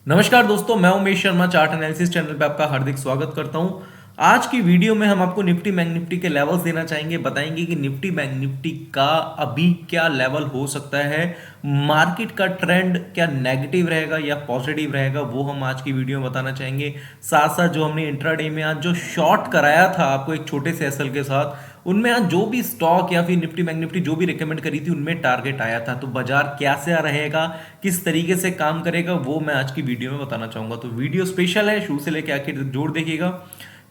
नमस्कार दोस्तों, मैं Umesh Sharma chart analysis channel पे आपका हार्दिक स्वागत करता हूं। आज की वीडियो में हम आपको निफ्टी बैंक निफ्टी के लेवल्स देना चाहेंगे, बताएंगे कि निफ्टी बैंक निफ्टी का अभी क्या लेवल हो सकता है, मार्केट का ट्रेंड क्या नेगेटिव रहेगा या पॉजिटिव रहेगा, वो हम आज की वीडियो में बताना चाहेंगे। साथ साथ जो हमने इंट्राडे में आज जो शॉर्ट कराया था आपको एक छोटे से एसएल के साथ, उनमें आज जो भी स्टॉक या फिर निफ्टी बैंक निफ्टी जो भी रिकमेंड करी थी उनमें टारगेट आया था, तो बाजार कैसे रहेगा, किस तरीके से काम करेगा, वो मैं आज की वीडियो में बताना चाहूंगा। तो वीडियो स्पेशल है, शुरू से लेकर आखिर तक जरूर देखिएगा।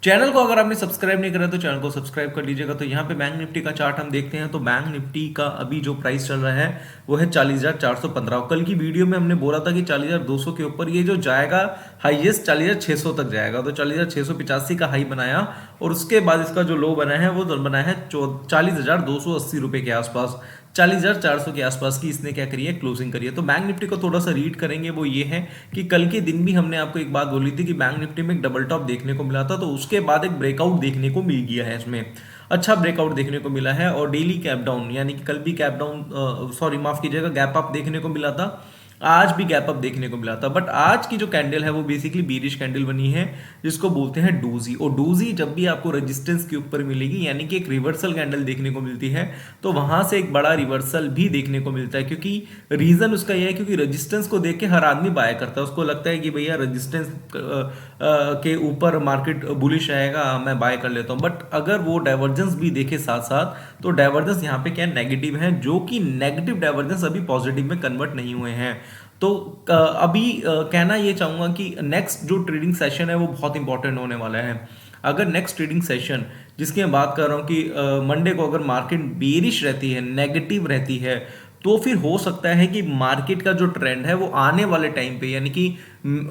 चैनल को अगर आपने सब्सक्राइब नहीं करा तो चैनल को सब्सक्राइब कर लीजिएगा। तो यहाँ पे बैंक निफ्टी का चार्ट हम देखते हैं, तो बैंक निफ्टी का अभी जो प्राइस चल रहा है वो है 40,415। कल की वीडियो में हमने बोला था कि 40,200 के ऊपर ये जो जाएगा हाईएस्ट 40,600 तक जाएगा, तो 40,685 का हाई बनाया और उसके बाद इसका जो लो बना है वो बना है 40,280 रुपए के आसपास, 40,400 के आसपास की इसने क्या करी है, क्लोजिंग करी है। तो बैंक निफ्टी को थोड़ा सा रीड करेंगे, वो ये है कि कल के दिन भी हमने आपको एक बात बोली थी कि बैंक निफ्टी में एक डबल टॉप देखने को मिला था, तो उसके बाद एक ब्रेकआउट देखने को मिल गया है, इसमें अच्छा ब्रेकआउट देखने को मिला है और डेली कैप डाउन, यानी कि कल भी कैप डाउन सॉरी माफ कीजिएगा गैप अप देखने को मिला था, आज भी गैप अप देखने को मिला था। बट आज की जो कैंडल है वो बेसिकली बीरिश कैंडल बनी है, जिसको बोलते हैं डोजी। और डोजी जब भी आपको रेजिस्टेंस के ऊपर मिलेगी, यानी कि एक रिवर्सल कैंडल देखने को मिलती है, तो वहां से एक बड़ा रिवर्सल भी देखने को मिलता है, क्योंकि रीजन उसका यह है क्योंकि रेजिस्टेंस को देख के हर आदमी बाय करता है, उसको लगता है कि भैया रेजिस्टेंस के ऊपर मार्केट बुलिश आएगा, मैं बाय कर लेता हूं। बट अगर वो डाइवर्जेंस भी देखे साथ साथ, तो डाइवर्जेंस यहाँ पे क्या नेगेटिव है, जो कि नेगेटिव डाइवर्जेंस अभी पॉजिटिव में कन्वर्ट नहीं हुए हैं। तो अभी कहना ये चाहूंगा कि नेक्स्ट जो ट्रेडिंग सेशन है वो बहुत इंपॉर्टेंट होने वाला है। अगर नेक्स्ट ट्रेडिंग सेशन जिसकी मैं बात कर रहा हूँ कि मंडे को अगर मार्केट बेरिश रहती है, नेगेटिव रहती है, तो फिर हो सकता है कि मार्केट का जो ट्रेंड है वो आने वाले टाइम पे, यानी कि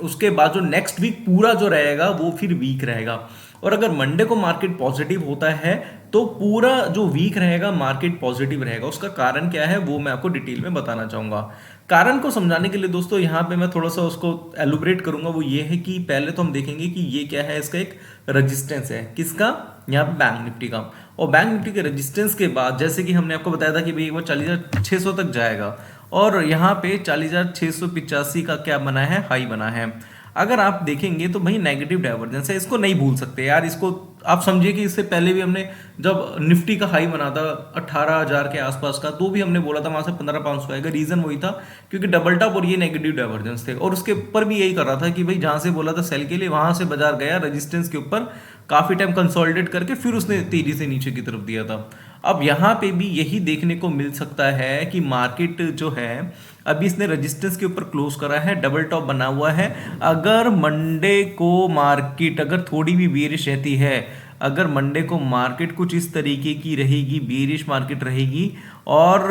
उसके बाद जो नेक्स्ट वीक पूरा जो रहेगा वो फिर वीक रहेगा। और अगर मंडे को मार्केट पॉजिटिव होता है तो पूरा जो वीक रहेगा मार्केट पॉजिटिव रहेगा। उसका कारण क्या है वो मैं आपको डिटेल में बताना चाहूंगा। कारण को समझाने के लिए दोस्तों यहाँ पे मैं थोड़ा सा उसको एलुब्रेट करूंगा, वो ये है कि पहले तो हम देखेंगे कि ये क्या है, इसका एक रेजिस्टेंस है, किसका, यहाँ पे बैंक निफ्टी का। और बैंक निफ्टी के रेजिस्टेंस के बाद जैसे कि हमने आपको बताया था कि भाई वो 40,600 तक जाएगा, और यहाँ पे 40,685 का क्या बना है, हाई बना है। अगर आप देखेंगे तो भाई नेगेटिव डाइवर्जेंस है, इसको नहीं भूल सकते यार। इसको आप समझिए कि इससे पहले भी हमने जब निफ्टी का हाई बना था 18,000 के आसपास का, तो भी हमने बोला था वहां से 15,500 आएगा। रीजन वही था क्योंकि डबल टॉप और ये नेगेटिव डाइवर्जेंस थे, और उसके ऊपर भी यही कर रहा था कि भाई जहां से बोला था सेल के लिए, वहां से बाजार गया रेजिस्टेंस के ऊपर, काफी टाइम कंसोलिडेट करके फिर उसने तेजी से नीचे की तरफ दिया था। अब यहाँ पे भी यही देखने को मिल सकता है कि मार्केट जो है अभी इसने रेजिस्टेंस के ऊपर क्लोज करा है, डबल टॉप बना हुआ है। अगर मंडे को मार्केट अगर थोड़ी भी बेरिश रहती है, अगर मंडे को मार्केट कुछ इस तरीके की रहेगी, बेरिश मार्केट रहेगी, और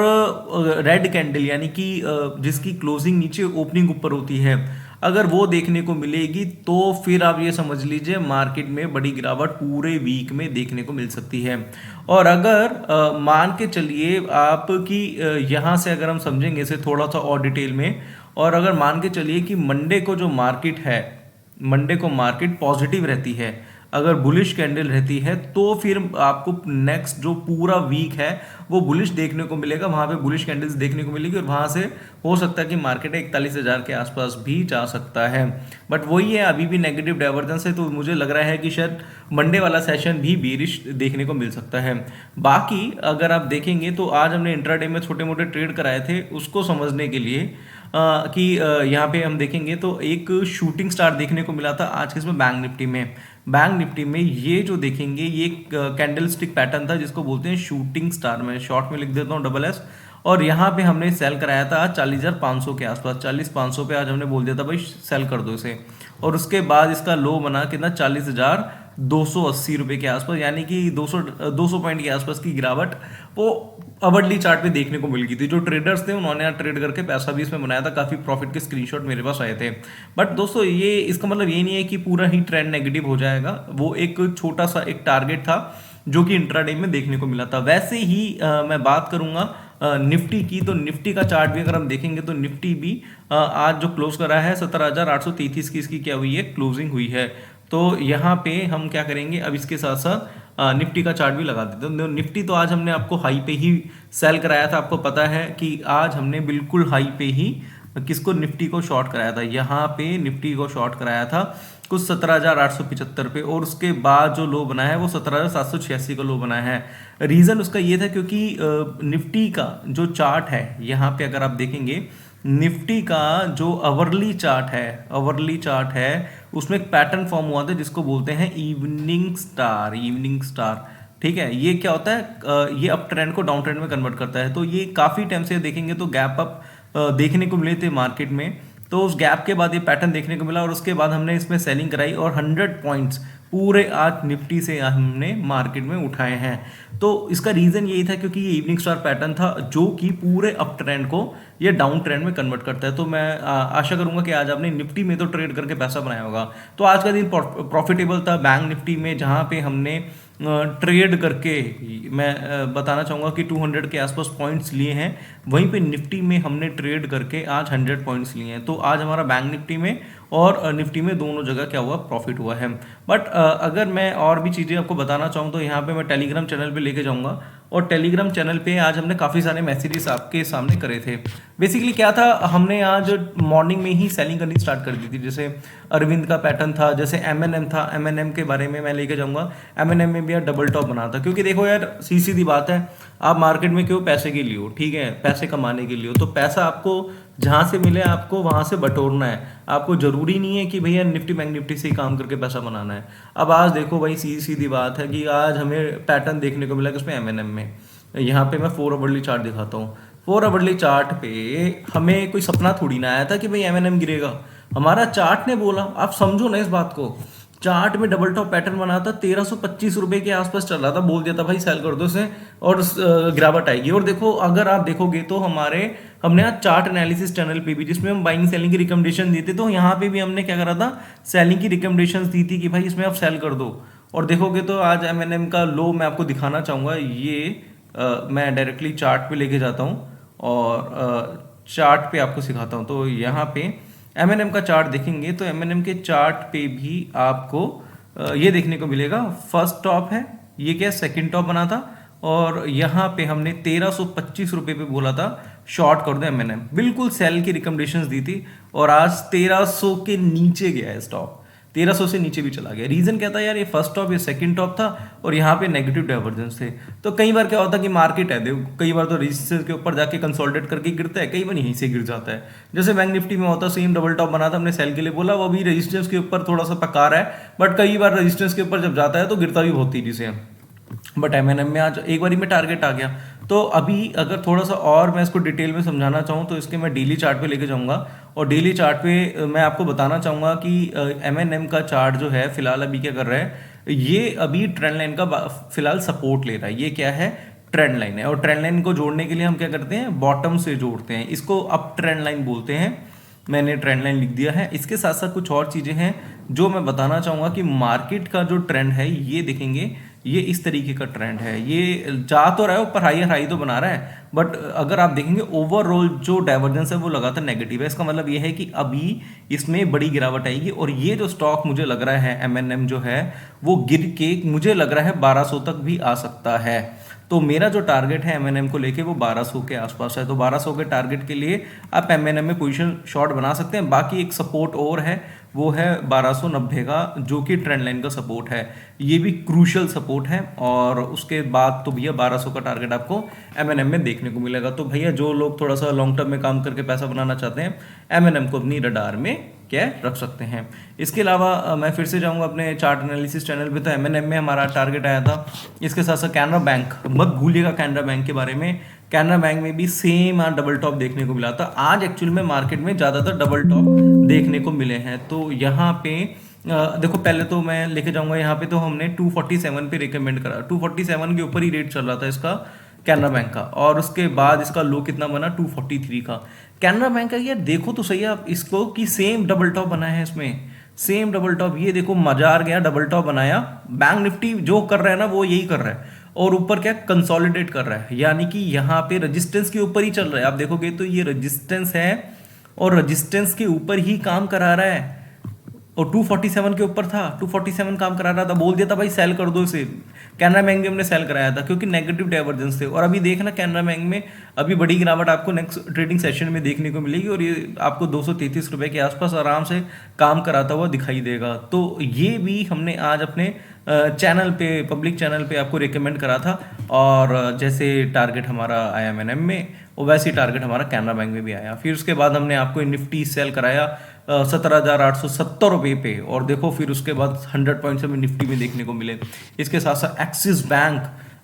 रेड कैंडल यानी कि जिसकी क्लोजिंग नीचे ओपनिंग ऊपर होती है, अगर वो देखने को मिलेगी, तो फिर आप ये समझ लीजिए मार्केट में बड़ी गिरावट पूरे वीक में देखने को मिल सकती है। और अगर मान के चलिए आप कि यहाँ से अगर हम समझेंगे इसे थोड़ा सा और डिटेल में, और अगर मान के चलिए कि मंडे को जो मार्केट है, मंडे को मार्केट पॉजिटिव रहती है, अगर बुलिश कैंडल रहती है, तो फिर आपको नेक्स्ट जो पूरा वीक है वो बुलिश देखने को मिलेगा, वहां पे बुलिश कैंडल्स देखने को मिलेगी, और वहां से हो सकता है कि मार्केट 41,000 के आसपास भी जा सकता है। बट वही है, अभी भी नेगेटिव डाइवर्जेंस है, तो मुझे लग रहा है कि शायद मंडे वाला सेशन भी बेरिश देखने को मिल सकता है। बाकी अगर आप देखेंगे तो आज हमने इंट्राडे में छोटे मोटे ट्रेड कराए थे, उसको समझने के लिए कि यहाँ पे हम देखेंगे तो एक शूटिंग स्टार देखने को मिला था आज के इसमें बैंक निफ्टी में। बैंक निफ्टी में ये जो देखेंगे ये कैंडल स्टिक पैटर्न था, जिसको बोलते हैं शूटिंग स्टार। मैं शॉर्ट में लिख देता हूँ डबल एस। और यहाँ पे हमने सेल कराया था आज 40,500 के आसपास, 40,500 पे आज हमने बोल दिया था भाई सेल कर दो इसे। और उसके बाद इसका लो बना कितना, 40,280 रुपए के आसपास, यानी कि 200 पॉइंट के आसपास की गिरावट वो अवरली चार्ट पे देखने को मिल गई थी। जो ट्रेडर्स थे उन्होंने यहाँ ट्रेड करके पैसा भी इसमें बनाया था, काफी प्रॉफिट के स्क्रीनशॉट मेरे पास आए थे। बट दोस्तों ये इसका मतलब ये नहीं है कि पूरा ही ट्रेंड नेगेटिव हो जाएगा, वो एक छोटा सा एक टारगेट था जो कि इंट्राडे में देखने को मिला था। वैसे ही मैं बात करूंगा निफ्टी की, तो निफ्टी का चार्ट भी अगर हम देखेंगे तो निफ्टी भी आज जो क्लोज करा है 17,833 की इसकी क्या हुई है, क्लोजिंग हुई है। तो यहाँ पे हम क्या करेंगे, अब इसके साथ साथ निफ्टी का चार्ट भी लगा देते हैं। तो निफ्टी तो आज हमने आपको हाई पे ही सेल कराया था, आपको पता है कि आज हमने बिल्कुल हाई पे ही किसको, निफ्टी को शॉर्ट कराया था, यहाँ पे निफ्टी को शॉर्ट कराया था कुछ 17,875 पे, और उसके बाद जो लो बनाया है वो 17,786 का लो बनाया है। रीज़न उसका ये था क्योंकि निफ्टी का जो चार्ट है, यहाँ पे अगर आप देखेंगे निफ्टी का जो अवरली चार्ट है उसमें एक पैटर्न फॉर्म हुआ था जिसको बोलते हैं इवनिंग स्टार। ठीक है, ये क्या होता है, ये अप ट्रेंड को डाउन ट्रेंड में कन्वर्ट करता है। तो ये काफ़ी टाइम से देखेंगे तो गैप अप देखने को मिले थे मार्केट में, तो उस गैप के बाद ये पैटर्न देखने को मिला और उसके बाद हमने इसमें सेलिंग कराई और 100 पॉइंट्स पूरे आज निफ्टी से हमने मार्केट में उठाए हैं। तो इसका रीज़न यही था क्योंकि ये इवनिंग स्टार पैटर्न था जो कि पूरे अप ट्रेंड को ये डाउन ट्रेंड में कन्वर्ट करता है। तो मैं आशा करूंगा कि आज आपने निफ्टी में तो ट्रेड करके पैसा बनाया होगा। तो आज का दिन प्रॉफिटेबल था बैंक निफ्टी में, जहां पे हमने ट्रेड करके, मैं बताना चाहूँगा कि 200 के आसपास पॉइंट्स लिए हैं। वहीं पे निफ्टी में हमने ट्रेड करके आज 100 पॉइंट्स लिए हैं। तो आज हमारा बैंक निफ्टी में और निफ्टी में दोनों जगह क्या हुआ, प्रॉफिट हुआ है। बट अगर मैं और भी चीज़ें आपको बताना चाहूँ तो यहाँ पे मैं टेलीग्राम चैनल पे लेके जाऊँगा, और टेलीग्राम चैनल पे आज हमने काफ़ी सारे मैसेजेस आपके सामने करे थे। बेसिकली क्या था, हमने आज मॉर्निंग में ही सेलिंग करनी स्टार्ट कर दी थी। जैसे अरविंद का पैटर्न था, जैसे एमएनएम था, एमएनएम के बारे में मैं लेके जाऊँगा। एमएनएम में भी यार डबल टॉप बना था, क्योंकि देखो यार सीधी बात है, आप मार्केट में क्यों, पैसे के लिए हो, ठीक है, पैसे कमाने के लिए हो। तो पैसा आपको जहाँ से मिले आपको वहाँ से बटोरना है। आपको ज़रूरी नहीं है कि भैया निफ्टी बैंक निफ्टी से ही काम करके पैसा बनाना है। अब आज देखो भाई, सीधी बात है कि आज हमें पैटर्न देखने को मिला किसमें, एमएनएम में। यहाँ पे मैं 4 आवरली चार्ट दिखाता हूँ। 4 आवरली चार्ट पे हमें कोई सपना थोड़ी ना आया था कि भाई एमएनएम गिरेगा। हमारा चार्ट ने बोला, आप समझो ना इस बात को, चार्ट में डबल टॉप पैटर्न बना था, 1325 रुपए के आसपास चल रहा था, बोल दिया था भाई सेल कर दो इसे और गिरावट आएगी। और देखो, अगर आप देखोगे तो हमने आज चार्ट एनालिसिस चैनल पे भी, जिसमें हम बाइंग सेलिंग की रिकमेंडेशन दी थी, तो यहाँ पे भी हमने क्या करा था, सेलिंग की रिकमेंडेशन दी थी कि भाई इसमें आप सेल कर दो। और देखोगे तो आज एमएनएम का लो मैं आपको दिखाना चाहूँगा। ये मैं डायरेक्टली चार्ट पे लेके जाता हूँ और चार्ट पे आपको सिखाता हूँ। तो यहाँ पे एमएनएम का चार्ट देखेंगे तो एमएनएम के चार्ट पे भी आपको ये देखने को मिलेगा, फर्स्ट टॉप है, ये क्या सेकंड टॉप बना था, और यहाँ पे हमने 1325 रुपये पे बोला था शॉर्ट कर दो एमएनएम, बिल्कुल सेल की रिकमेंडेशंस दी थी, और आज 1300 के नीचे गया है स्टॉक, 1300 से नीचे भी चला गया। रीजन क्या था यार, ये फर्स्ट टॉप, ये सेकंड टॉप था, और यहाँ पे नेगेटिव डाइवर्जेंस थे। तो कई बार क्या होता है कि मार्केट है, देखो कई बार तो रेजिस्टेंस के ऊपर जाके कंसोलिडेट करके गिरता है, कई बार यहीं से गिर जाता है। जैसे बैंक निफ्टी में होता, सेम डबल टॉप बना था, हमने सेल के लिए बोला, वो अभी रेजिस्टेंस के ऊपर थोड़ा सा पका रहा है, बट कई बार रेजिस्टेंस के ऊपर जब जाता है तो गिरता भी बहुत तेजी से है। बट एमएनएम में आज एक बार में टारगेट आ गया। तो अभी अगर थोड़ा सा और मैं इसको डिटेल में समझाना चाहूँ तो इसके मैं डेली चार्ट पे लेके जाऊँगा, और डेली चार्ट पे मैं आपको बताना चाहूँगा कि एमएनएम का चार्ट जो है फिलहाल अभी क्या कर रहा है, ये अभी ट्रेंड लाइन का फिलहाल सपोर्ट ले रहा है। ये क्या है, ट्रेंड लाइन है, और ट्रेंड लाइन को जोड़ने के लिए हम क्या करते हैं, बॉटम से जोड़ते हैं, इसको अप ट्रेंड लाइन बोलते हैं। मैंने ट्रेंड लाइन लिख दिया है। इसके साथ साथ कुछ और चीज़ें हैं जो मैं बताना चाहूँगा कि मार्केट का जो ट्रेंड है, ये देखेंगे, ये इस तरीके का ट्रेंड है, ये जा तो रहा है ऊपर, हाई तो बना रहा है, बट अगर आप देखेंगे ओवरऑल जो डाइवर्जेंस है वो लगातार नेगेटिव है। इसका मतलब ये है कि अभी इसमें बड़ी गिरावट आएगी, और ये जो स्टॉक मुझे लग रहा है एमएनएम जो है वो गिर के मुझे लग रहा है 1200 तक भी आ सकता है। तो मेरा जो टारगेट है एमएनएम को लेके वो 1200 के आसपास है। तो 1200 के टारगेट के लिए आप एमएनएम में पोजीशन शॉर्ट बना सकते हैं। बाकी एक सपोर्ट और है, वो है 1290 का, जो कि ट्रेंड लाइन का सपोर्ट है, ये भी क्रूशियल सपोर्ट है। और उसके बाद तो भैया 1200 का टारगेट आपको एमएनएम में देखने को मिलेगा। तो भैया जो लोग थोड़ा सा लॉन्ग टर्म में काम करके पैसा बनाना चाहते हैं, एमएनएम को अपनी रडार में क्या रख सकते हैं। इसके अलावा मैं फिर से जाऊंगा अपने चार्ट एनालिसिस चैनल पे, तो एमएनएम में हमारा टारगेट आया था। इसके साथ साथ कैनरा बैंक, मत भूलिएगा कैनरा बैंक के बारे में। कैनरा बैंक में भी सेम आज डबल टॉप देखने को मिला था। आज एक्चुअल में मार्केट में ज़्यादातर डबल टॉप देखने को मिले हैं। तो यहाँ पे देखो, पहले तो मैं लेके जाऊंगा, यहाँ पे तो हमने 247 पे रिकमेंड करा, 247 के ऊपर ही रेट चल रहा था इसका कैनरा बैंक का, और उसके बाद इसका लो कितना बना, 243 का कैनरा बैंक का। यार देखो तो सही आप इसको कि सेम डबल टॉप बनाया है इसमें, सेम डबल टॉप, ये देखो मजार गया, डबल टॉप बनाया। बैंक निफ्टी जो कर रहा है ना वो यही कर रहा है, और ऊपर क्या कंसोलिडेट कर रहा है, यानी कि यहाँ पे रेजिस्टेंस के ऊपर ही चल रहा है। आप देखोगे तो ये रेजिस्टेंस है, और रेजिस्टेंस के ऊपर ही काम करा रहा है। और 247 के ऊपर था, 247 काम करा रहा था, बोल दिया था भाई सेल कर दो इसे। कैनरा बैंक में हमने सेल कराया था क्योंकि नेगेटिव डाइवर्जेंस थे। और अभी देखना कैनरा बैंक में अभी बड़ी गिरावट आपको नेक्स्ट ट्रेडिंग सेशन में देखने को मिलेगी और ये आपको 233 रुपए के आसपास आराम से काम कराता हुआ दिखाई देगा। तो ये भी हमने आज अपने चैनल पे, पब्लिक चैनल पे आपको रिकमेंड करा था। और जैसे टारगेट हमारा आया एमएनएम में, और वैसे ही टारगेट हमारा कैनरा बैंक में भी आया। फिर उसके बाद हमने आपको निफ्टी सेल कराया 17,870 रुपये पे, और देखो फिर उसके बाद 100 पॉइंट्स हमें निफ्टी में देखने को मिले। इसके साथ साथ एक्सिस बैंक,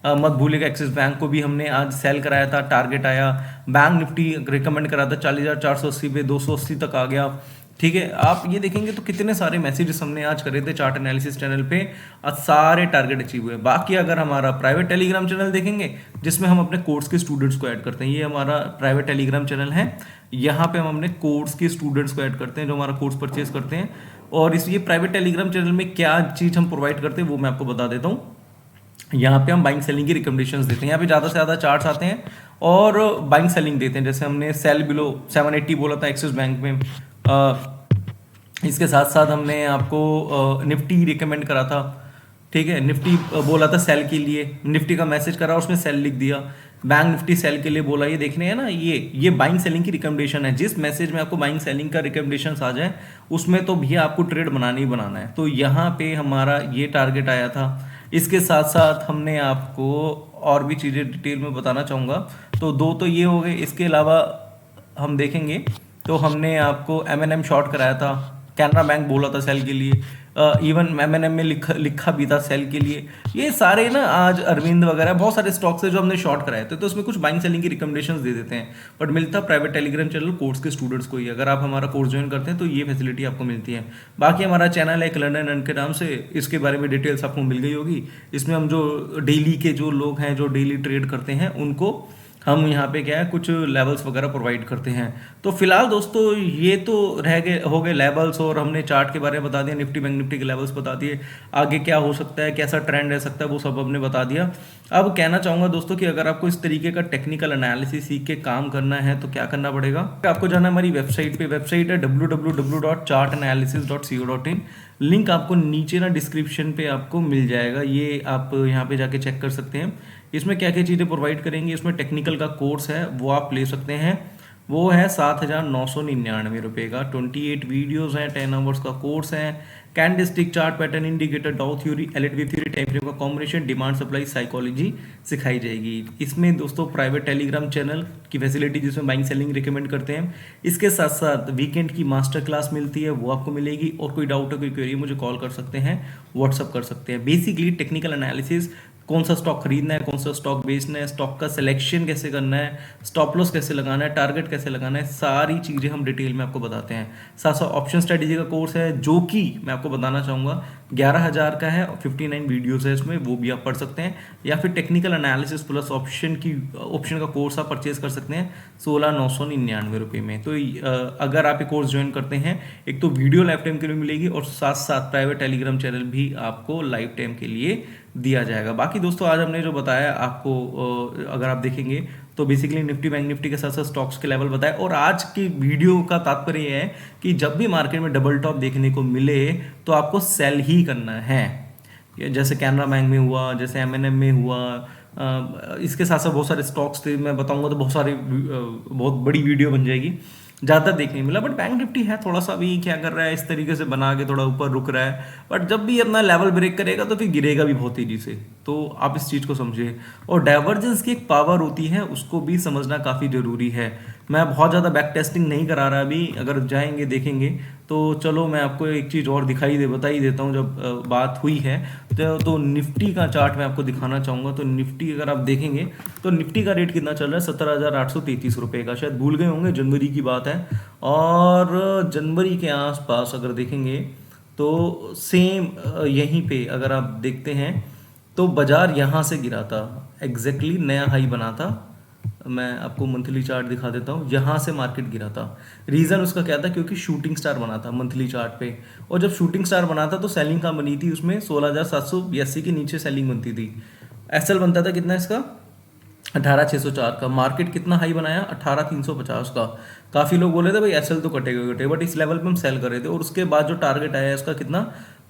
मत भूलिएगा एक्सिस बैंक को भी हमने आज सेल कराया था, टारगेट आया। बैंक निफ्टी रिकमेंड करा था 40,480 पे, 280 तक आ गया। ठीक है, आप ये देखेंगे तो कितने सारे मैसेजेस हमने आज करे थे चार्ट एनालिसिस चैनल पे, आज सारे टारगेट अचीव हुए। बाकी अगर हमारा प्राइवेट टेलीग्राम चैनल देखेंगे जिसमें हम अपने कोर्स के स्टूडेंट्स को ऐड करते हैं, ये हमारा प्राइवेट टेलीग्राम चैनल है। यहाँ पे हम अपने कोर्स के स्टूडेंट्स को ऐड करते हैं जो हमारा कोर्स परचेज करते हैं। और इस ये प्राइवेट टेलीग्राम चैनल में क्या चीज़ हम प्रोवाइड करते हैं वो मैं आपको बता देता हूँ। यहाँ पे हम बाइंग सेलिंग की रिकमेंडेशंस देते हैं। यहाँ पे ज़्यादा से ज़्यादा चार्ट्स आते हैं और बाइंग सेलिंग देते हैं। जैसे हमने सेल बिलो 780 बोला था एक्सिस बैंक में। इसके साथ साथ हमने आपको निफ्टी रिकमेंड करा था। ठीक है, निफ्टी बोला था सेल के लिए, निफ्टी का मैसेज करा उसमें सेल लिख दिया। बैंक निफ्टी सेल के लिए बोला। ये देखने हैं ना, ये बाइंग सेलिंग की रिकमेंडेशन है। जिस मैसेज में आपको बाइंग सेलिंग का रिकमेंडेशन आ जाए उसमें तो भैया आपको ट्रेड बनाना ही बनाना है। तो यहाँ पे हमारा ये टारगेट आया था। इसके साथ साथ हमने आपको और भी चीज़ें डिटेल में बताना चाहूँगा। तो दो तो ये हो गए, इसके अलावा हम देखेंगे तो हमने आपको एमएनएम शॉर्ट कराया था, कैनरा बैंक बोला था सेल के लिए, इवन एमएनएम में लिखा भी था सेल के लिए। ये सारे ना आज अरविंद वगैरह बहुत सारे स्टॉक्स है जो हमने शॉर्ट कराए थे। तो उसमें कुछ बाइंग सेलिंग की रिकमेंडेशंस दे देते हैं, बट मिलता प्राइवेट टेलीग्राम चैनल कोर्स के स्टूडेंट्स को ही। अगर आप हमारा कोर्स ज्वाइन करते हैं तो ये फैसिलिटी आपको मिलती है। बाकी हमारा चैनल है एक लंडन रन के नाम से, इसके बारे में डिटेल्स आपको मिल गई होगी। इसमें हम जो डेली के जो लोग हैं जो डेली ट्रेड करते हैं उनको हम यहाँ पे क्या है कुछ लेवल्स वगैरह प्रोवाइड करते हैं। तो फिलहाल दोस्तों ये तो रह गए हो गए लेवल्स, और हमने चार्ट के बारे में बता दिया, निफ्टी बैंक निफ्टी के लेवल्स बता दिए। आगे क्या हो सकता है, कैसा ट्रेंड रह सकता है, वो सब हमने बता दिया। अब कहना चाहूँगा दोस्तों कि अगर आपको इस तरीके का टेक्निकल एनालिसिस सीख के काम करना है तो क्या करना पड़ेगा, आपको जाना हमारी वेबसाइट पे। वेबसाइट है www.chartanalysis.co.in। लिंक आपको नीचे ना डिस्क्रिप्शन पे आपको मिल जाएगा, ये आप यहाँ पे जाके चेक कर सकते हैं। इसमें क्या क्या चीज़ें प्रोवाइड करेंगे, इसमें टेक्निकल का कोर्स है वो आप ले सकते हैं, वो है 7,999 रुपये का। 28 वीडियोस हैं, 10 आवर्स का कोर्स है। कैंडलस्टिक, चार्ट पैटर्न, इंडिकेटर, डाउ theory, LED theory, time frame का कॉम्बिनेशन, डिमांड सप्लाई साइकोलॉजी सिखाई जाएगी। इसमें दोस्तों प्राइवेट टेलीग्राम चैनल की फैसिलिटी जिसमें बाइंग सेलिंग रिकमेंड करते हैं। इसके साथ साथ वीकेंड की मास्टर क्लास मिलती है, वो आपको मिलेगी। और कोई डाउट है, कोई क्वेरी, मुझे कॉल कर सकते हैं, व्हाट्सअप कर सकते हैं। बेसिकली टेक्निकल एनालिसिस, कौन सा स्टॉक खरीदना है, कौन सा स्टॉक बेचना है, स्टॉक का सिलेक्शन कैसे करना है, स्टॉप लॉस कैसे लगाना है, टारगेट कैसे लगाना है, सारी चीज़ें हम डिटेल में आपको बताते हैं। साथ साथ ऑप्शन स्ट्रेटेजी का कोर्स है जो कि मैं आपको बताना चाहूँगा 11,000 का है, 59 वीडियोस है इसमें, वो भी आप पढ़ सकते हैं। या फिर टेक्निकल एनालिसिस प्लस ऑप्शन का कोर्स आप परचेज कर सकते हैं 16,999 रुपये में। तो अगर आप ये कोर्स ज्वाइन करते हैं, एक तो वीडियो लाइफ टाइम के लिए मिलेगी और साथ साथ प्राइवेट टेलीग्राम चैनल भी आपको लाइफ टाइम के लिए दिया जाएगा। बाकी दोस्तों आज हमने जो बताया आपको, अगर आप देखेंगे तो बेसिकली निफ्टी बैंक निफ्टी के साथ साथ स्टॉक्स के लेवल बताए। और आज की वीडियो का तात्पर्य यह है कि जब भी मार्केट में डबल टॉप देखने को मिले तो आपको सेल ही करना है। जैसे कैनरा बैंक में हुआ, जैसे एमएनएम में हुआ, इसके साथ साथ बहुत सारे स्टॉक्स थे, मैं बताऊंगा तो बहुत बड़ी वीडियो बन जाएगी, ज़्यादा देखने मिला। बट बैंक निफ्टी है थोड़ा सा भी क्या कर रहा है, इस तरीके से बना के थोड़ा ऊपर रुक रहा है, बट जब भी अपना लेवल ब्रेक करेगा तो फिर गिरेगा भी बहुत तेजी से। तो आप इस चीज़ को समझिए। और डाइवर्जेंस की एक पावर होती है, उसको भी समझना काफ़ी ज़रूरी है। मैं बहुत ज़्यादा बैक टेस्टिंग नहीं करा रहा अभी, अगर जाएंगे देखेंगे तो चलो मैं आपको एक चीज़ और बता ही देता हूँ। जब बात हुई है तो निफ्टी का चार्ट मैं आपको दिखाना चाहूँगा। तो निफ्टी अगर आप देखेंगे तो निफ्टी का रेट कितना चल रहा है, 17,833 रुपये का। शायद भूल गए होंगे, जनवरी की बात है। और जनवरी के आसपास अगर देखेंगे तो सेम यहीं पे अगर आप देखते हैं तो बाजार यहाँ से गिरा था, एग्जैक्टली नया हाई बना था। मैं आपको मंथली चार्ट दिखा देता हूँ, यहाँ से मार्केट गिरा था। रीज़न उसका क्या था, क्योंकि शूटिंग स्टार बना था मंथली चार्ट पे। और जब शूटिंग स्टार बना था तो सेलिंग कहाँ बनी थी, उसमें 16,782 के नीचे सेलिंग बनती थी। एसएल बनता था कितना इसका, 18,604 का। मार्केट कितना हाई बनाया? 18,350 का। काफ़ी लोग बोले थे भाई एसएल तो कटेगा, बट इस लेवल पे हम सेल कर रहे थे और उसके बाद जो टारगेट आया इसका कितना,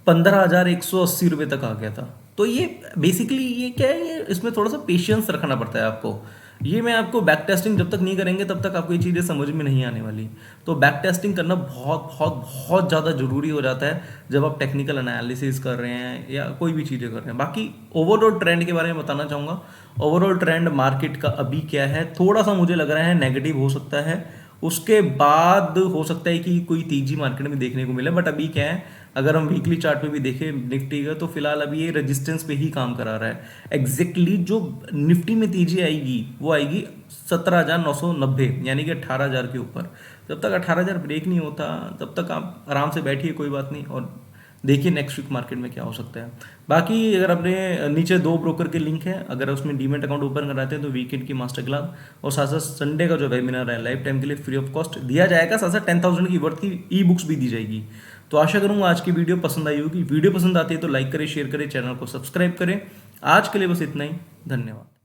15,180 रुपये तक आ गया था। तो ये बेसिकली ये क्या है, ये इसमें थोड़ा सा पेशेंस रखना पड़ता है आपको। ये मैं आपको बैक टेस्टिंग जब तक नहीं करेंगे तब तक आपको ये चीज़ें समझ में नहीं आने वाली। तो बैक टेस्टिंग करना बहुत बहुत बहुत ज़्यादा ज़रूरी हो जाता है जब आप टेक्निकल एनालिसिस कर रहे हैं या कोई भी चीज़ें कर रहे हैं। बाकी ओवरऑल ट्रेंड के बारे में बताना चाहूँगा। ओवरऑल ट्रेंड मार्केट का अभी क्या है, थोड़ा सा मुझे लग रहा है नेगेटिव हो सकता है, उसके बाद हो सकता है कि कोई तेजी मार्केट में देखने को मिले। बट अभी क्या है, अगर हम वीकली चार्ट पे भी देखें निफ्टी का, तो फिलहाल अभी ये रेजिस्टेंस पे ही काम करा रहा है। एग्जैक्टली जो निफ्टी में तेजी आएगी वो आएगी 17,990, यानी कि 18,000 के ऊपर। जब तक 18,000 ब्रेक नहीं होता तब तक आप आराम से बैठिए, कोई बात नहीं, और देखिए नेक्स्ट वीक मार्केट में क्या हो सकता है। बाकी अगर अपने नीचे 2 ब्रोकर के लिंक है, अगर उसमें डीमेट अकाउंट ओपन कराते हैं तो वीकेंड की मास्टर क्लास और साथ साथ संडे का जो वेबिनार है लाइफ टाइम के लिए फ्री ऑफ कॉस्ट दिया जाएगा, साथ साथ 10,000 की वर्थ की ई बुक्स भी दी जाएगी। तो आशा करूंगा आज की वीडियो पसंद आई होगी। वीडियो पसंद आती है तो लाइक करें, शेयर करें, चैनल को सब्सक्राइब करें। आज के लिए बस इतना ही, धन्यवाद।